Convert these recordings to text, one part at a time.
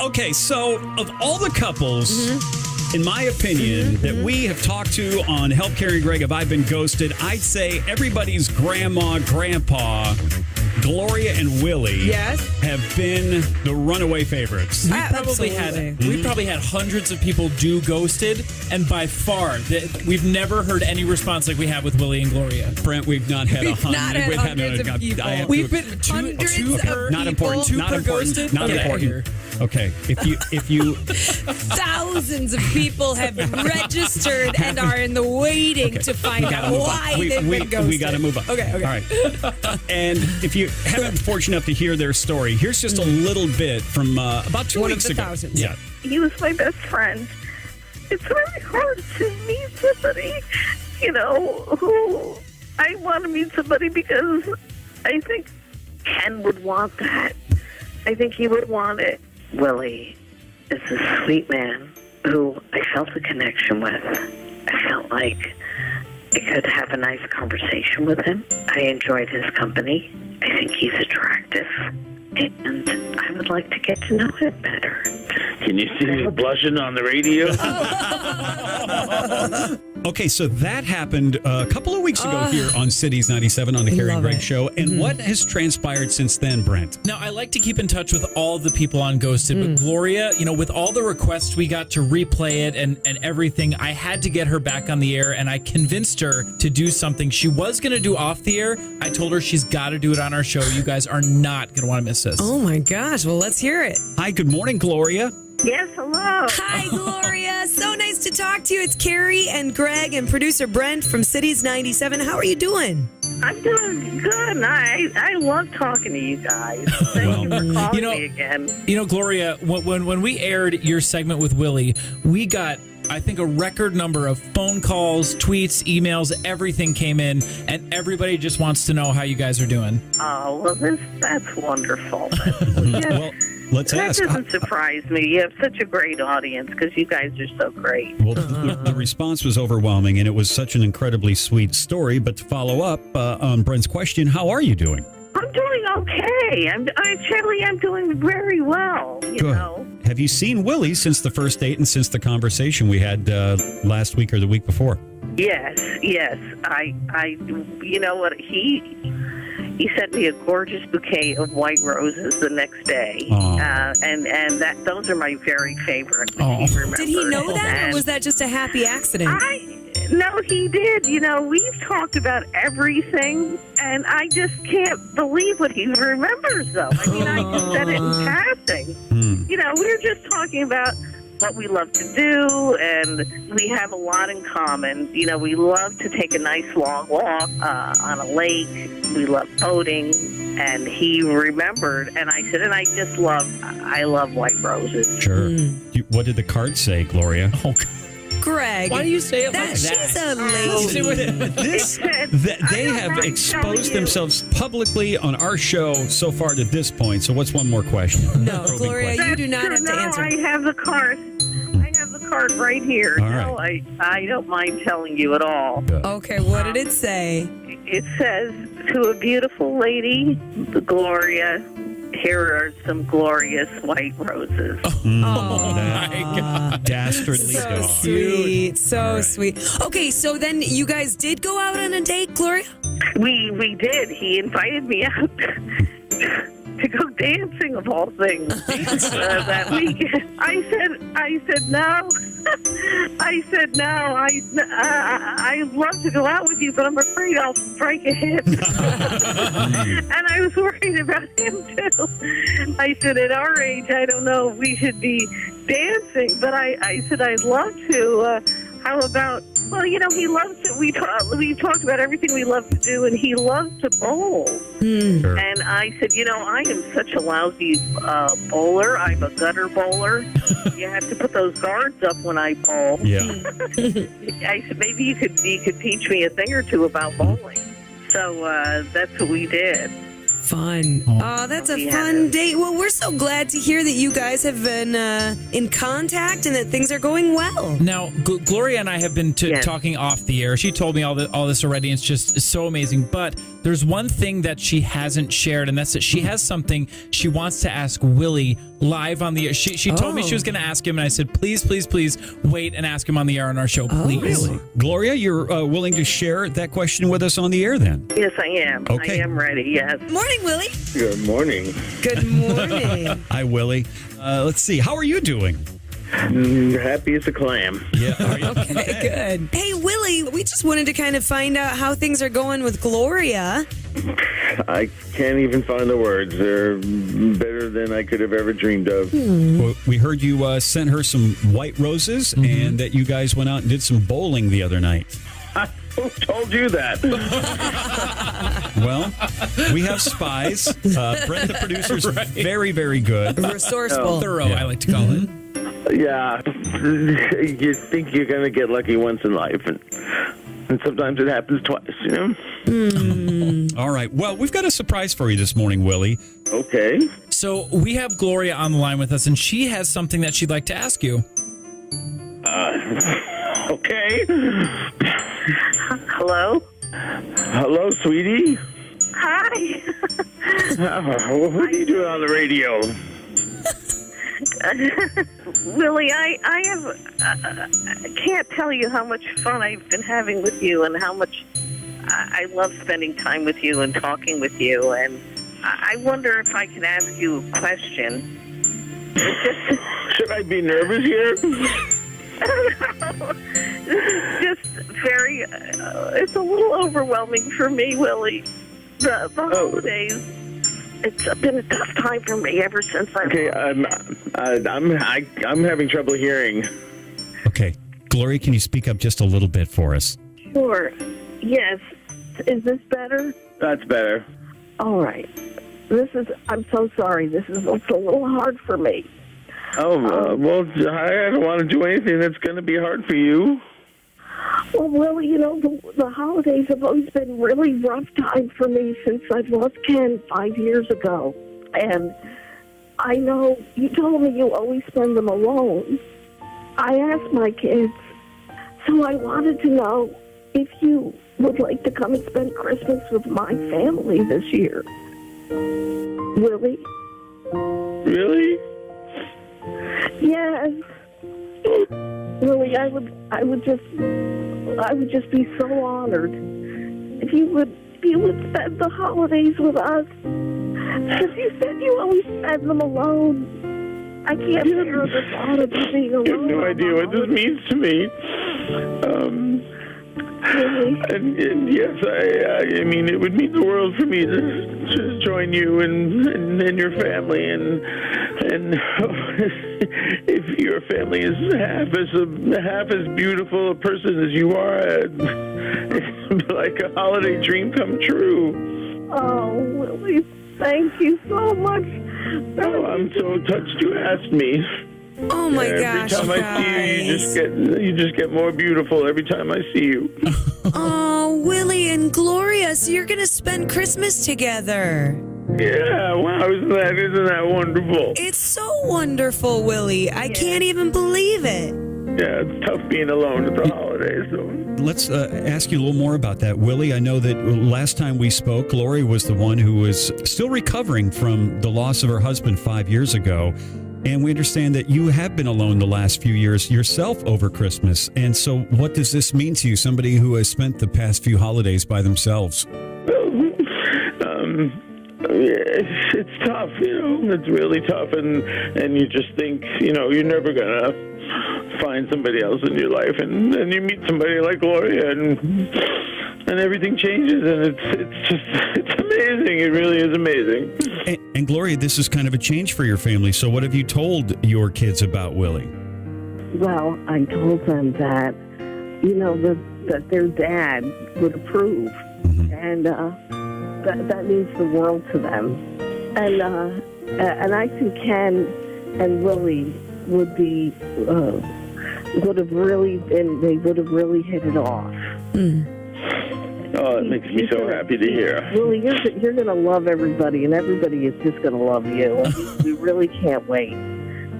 Okay, so of all the couples, in my opinion, that we have talked to on Help Carrie and Greg, Have I Been Ghosted? I'd say everybody's grandma, grandpa, Gloria and Willie have been the runaway favorites. We probably had hundreds of people do Ghosted, and by far, we've never heard any response like we have with Willie and Gloria. Brent, we've not had hundreds of people. We've been hundreds of people. Not important. Not important. Ghosted? Not important. Okay, if you thousands of people have registered and are in the waiting to find out why they've been ghosted. We got to move on. Okay. All right. And if you haven't been fortunate enough to hear their story, here's just a little bit from about 2 weeks ago. Thousands. Yeah. He was my best friend. It's really hard to meet somebody, who I want to meet somebody because I think Ken would want that. I think he would want it. Willie is a sweet man who I felt a connection with. I felt like I could have a nice conversation with him. I enjoyed his company. I think he's attractive. And I would like to get to know him better. Can you see me blushing on the radio? Okay, so that happened a couple of weeks ago here on Cities 97 on the Carrie and Greg Show. And what has transpired since then, Brent? Now, I like to keep in touch with all the people on Ghosted, but Gloria, with all the requests we got to replay it and everything, I had to get her back on the air, and I convinced her to do something she was going to do off the air. I told her she's got to do it on our show. You guys are not going to want to miss this. Oh, my gosh. Well, let's hear it. Hi, good morning, Gloria. Yes, hello. Hi, Gloria. So nice to talk to you. It's Carrie and Greg and producer Brent from Cities 97. How are you doing? I'm doing good. I love talking to you guys. Thank you for calling me again. Gloria, when we aired your segment with Willie, we got, I think, a record number of phone calls, tweets, emails, everything came in, and everybody just wants to know how you guys are doing. Oh, well, that's wonderful. Well, let's ask. That doesn't surprise me. You have such a great audience because you guys are so great. Well, the response was overwhelming, and it was such an incredibly sweet story. But to follow up on Brent's question, how are you doing? I'm doing okay. I'm doing very well. You know. Have you seen Willie since the first date and since the conversation we had last week or the week before? Yes. I you know what, he sent me a gorgeous bouquet of white roses the next day, and those are my very favorite. Did he know that, or was that just a happy accident? No, he did. We've talked about everything, and I just can't believe what he remembers, though. I mean, I just said it in passing. We were just talking about what we love to do, and we have a lot in common. We love to take a nice long walk on a lake. We love boating, and he remembered, and I said, I love white roses. Sure. What did the card say, Gloria? Greg, why do you say it like that? She's a lady. They have exposed themselves publicly on our show so far to this point. So what's one more question? No, Gloria, you do not have to answer. I have the card. I have the card right here. All right. I don't mind telling you at all. Okay, what did it say? It says, to a beautiful lady, Gloria, here are some glorious white roses. Oh my God. Dastardly so dog. Sweet. So sweet. Okay, so then you guys did go out on a date, Gloria? We did. He invited me out to go dancing, of all things, that weekend. I said no. I said no. I'd love to go out with you, but I'm afraid I'll strike a hit. And I was worried about him too. I said, at our age, I don't know if we should be dancing, but I said I'd love to. How about? Well, he loves to. We talked about everything we love to do, and he loves to bowl. Sure. And I said, I am such a lousy bowler. I'm a gutter bowler. You have to put those guards up when I bowl. Yeah. I said, maybe you could teach me a thing or two about bowling. So that's what we did. Fun. Oh, that's a fun date. Well, we're so glad to hear that you guys have been in contact and that things are going well. Now, Gloria and I have been talking off the air. She told me all this already, and it's just so amazing. But There's one thing that she hasn't shared, and that's that she has something she wants to ask Willie live on the air. She told me she was going to ask him, and I said, please wait and ask him on the air on our show, please. Really? Gloria, you're willing to share that question with us on the air then? Yes, I am. Okay. I am ready, yes. Morning, Willie. Good morning. Good morning. Hi, Willie. Let's see. How are you doing? Happy as a clam. Yeah. Are you? Okay, good. Hey, Willie, we just wanted to kind of find out how things are going with Gloria. I can't even find the words. They're better than I could have ever dreamed of. Well, we heard you sent her some white roses and that you guys went out and did some bowling the other night. Who told you that? Well, we have spies. Brent, the producer's very, very good. Resourceful. Thorough, I like to call it. Yeah. You think you're going to get lucky once in life, and sometimes it happens twice, you know? All right. Well, we've got a surprise for you this morning, Willie. Okay. So we have Gloria on the line with us, and she has something that she'd like to ask you. Okay. Hello? Hello, sweetie. Hi. What are you doing on the radio? Willie, I can't tell you how much fun I've been having with you and how much I love spending time with you and talking with you. And I wonder if I can ask you a question. Should I be nervous here? This is just very, it's a little overwhelming for me, Willie. The holidays, it's been a tough time for me ever since I... Okay, I'm having trouble hearing. Okay. Gloria, can you speak up just a little bit for us? Sure. Yes. Is this better? That's better. All right. I'm so sorry. It's a little hard for me. Oh, well, I don't want to do anything that's going to be hard for you. Well, Willie, you know, the holidays have always been a really rough time for me since I've lost Ken 5 years ago. And I know you told me you always spend them alone. I asked my kids, so I wanted to know if you would like to come and spend Christmas with my family this year. Willie? Really? Yes. Willie, I would just be so honored if you would spend the holidays with us. Because you said you always spend them alone. I can't bear the thought of you being alone. You have no idea what this means to me. Really? And yes, I mean, it would mean the world for me to join you and your family, and if your family is half as beautiful a person as you are, it's like a holiday dream come true. Oh, Willie, thank you so much. Oh, I'm so touched you asked me. Oh my gosh, every time I see you, you just get more beautiful every time I see you. Oh, Willie and Gloria, so you're going to spend Christmas together. Yeah, wow, isn't that wonderful? It's so wonderful, Willie. I can't even believe it. Yeah, it's tough being alone at the holidays. So. Let's ask you a little more about that. Willie, I know that last time we spoke, Gloria was the one who was still recovering from the loss of her husband 5 years ago. And we understand that you have been alone the last few years yourself over Christmas. And so what does this mean to you, somebody who has spent the past few holidays by themselves? It's tough, you know. It's really tough. And you just think, you know, you're never going to find somebody else in your life. And then you meet somebody like Gloria and everything changes. And it's amazing. It really is amazing. And Gloria, this is kind of a change for your family. So what have you told your kids about Willie? Well, I told them that, you know, that their dad would approve. Mm-hmm. And that means the world to them. And I think Ken and Willie would have really hit it off. Mm. Oh, it makes me so happy to hear. Willie, you're going to love everybody, and everybody is just going to love you. We really can't wait.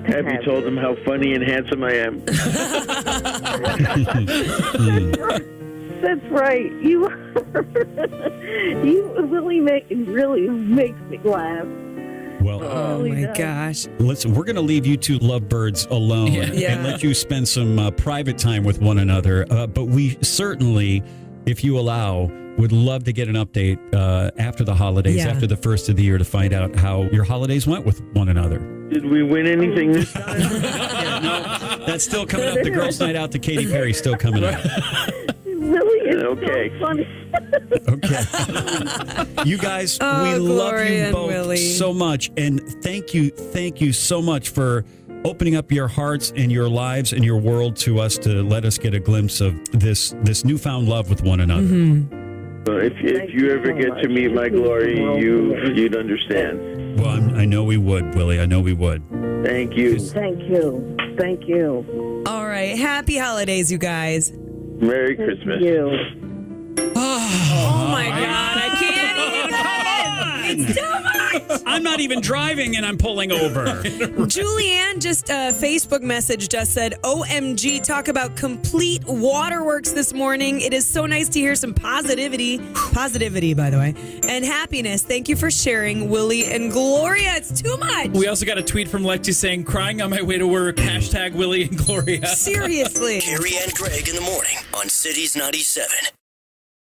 Have you told them how funny and handsome I am? That's right. You You really makes me laugh. Well, Oh my gosh. listen, we're going to leave you two lovebirds alone Yeah. and let you spend some private time with one another. But we certainly, if you allow, would love to get an update after the holidays, Yeah. after the first of the year, to find out how your holidays went with one another. Did we win anything this time? No, that's still coming up. The girls' night out to Katy Perry still coming up. Really is Okay. so funny. Okay. You guys, Oh, we love Gloria you and both Willie. so much. And thank you so much for opening up your hearts and your lives and your world to us, to let us get a glimpse of this newfound love with one another. Mm-hmm. If you ever get to meet my Glory, you'd understand. Well, I know we would, Willie. I know we would. Thank you. Thank you. All right. Happy holidays, you guys. Merry Christmas. Oh my God. I can't even. It's too much. I'm not even driving and I'm pulling over. Julianne just Facebook messaged us, said, OMG, talk about complete waterworks this morning. It is so nice to hear some positivity, by the way, and happiness. Thank you for sharing, Willie and Gloria. It's too much. We also got a tweet from Lexi saying, crying on my way to work, #Willie and Gloria. Seriously. Carrie and Greg in the morning on Cities 97.